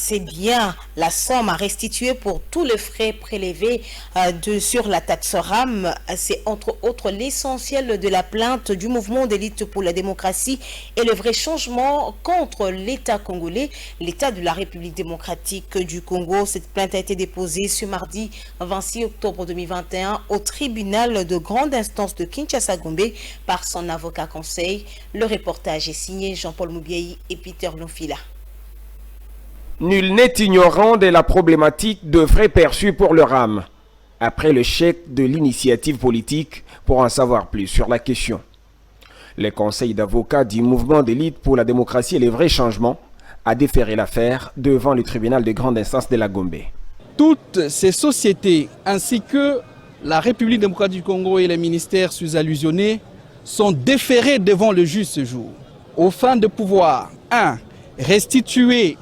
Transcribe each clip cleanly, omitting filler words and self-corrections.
c'est bien la somme à restituer pour tous les frais prélevés sur la taxe RAM. C'est entre autres l'essentiel de la plainte du mouvement d'élite pour la démocratie et le vrai changement contre l'État congolais, l'État de la République démocratique du Congo. Cette plainte a été déposée ce mardi 26 octobre 2021 au tribunal de grande instance de Kinshasa-Gombe par son avocat conseil. Le reportage est signé Jean-Paul Moubiaï et Peter Lonfila. Nul n'est ignorant de la problématique de frais perçus pour le RAM. Après le chèque de l'initiative politique, pour en savoir plus sur la question, le conseil d'avocats du mouvement d'élite pour la démocratie et les vrais changements a déféré l'affaire devant le tribunal de grande instance de la Gombe. Toutes ces sociétés ainsi que la République démocratique du Congo et les ministères sus-allusionnés sont déférés devant le juge ce jour, aux fins de pouvoir 1. Restituer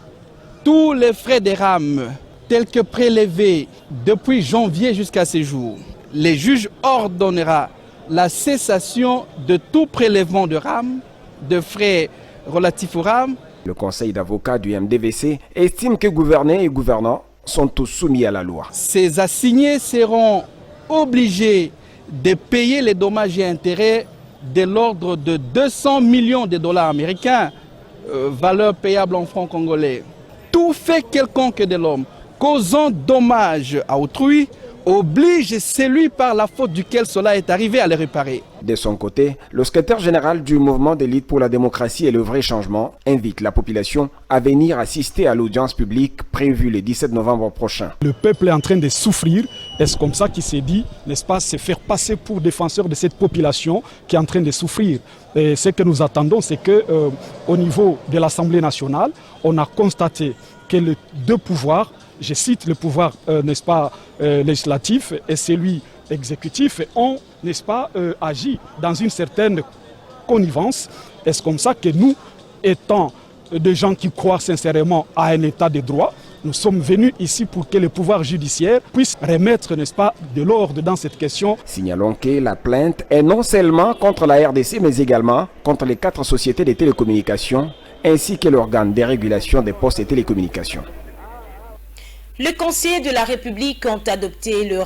tous les frais des RAM tels que prélevés depuis janvier jusqu'à ce jour. Les juges ordonnera la cessation de tout prélèvement de RAM, de frais relatifs au RAM. Le conseil d'avocats du MDVC estime que gouverneurs et gouvernants sont tous soumis à la loi. Ces assignés seront obligés de payer les dommages et intérêts de l'ordre de 200 millions de dollars américains, valeur payable en francs congolais. Tout fait quelconque de l'homme causant dommage à autrui oblige celui par la faute duquel cela est arrivé à le réparer. De son côté, le secrétaire général du mouvement d'élite pour la démocratie et le vrai changement invite la population à venir assister à l'audience publique prévue le 17 novembre prochain. Le peuple est en train de souffrir et c'est comme ça qu'il s'est dit, n'est-ce pas, se faire passer pour défenseur de cette population qui est en train de souffrir. Et ce que nous attendons, c'est qu'au niveau de l'Assemblée nationale, on a constaté que les deux pouvoirs, je cite le pouvoir, n'est-ce pas, législatif et celui exécutif, ont, n'est-ce pas, agi dans une certaine connivence. Et c'est comme ça que nous, étant des gens qui croient sincèrement à un état de droit, nous sommes venus ici pour que le pouvoir judiciaire puisse remettre, n'est-ce pas, de l'ordre dans cette question. Signalons que la plainte est non seulement contre la RDC, mais également contre les 4 sociétés de télécommunications, ainsi que l'organe de régulation des postes et télécommunications. Les conseillers de la République ont adopté le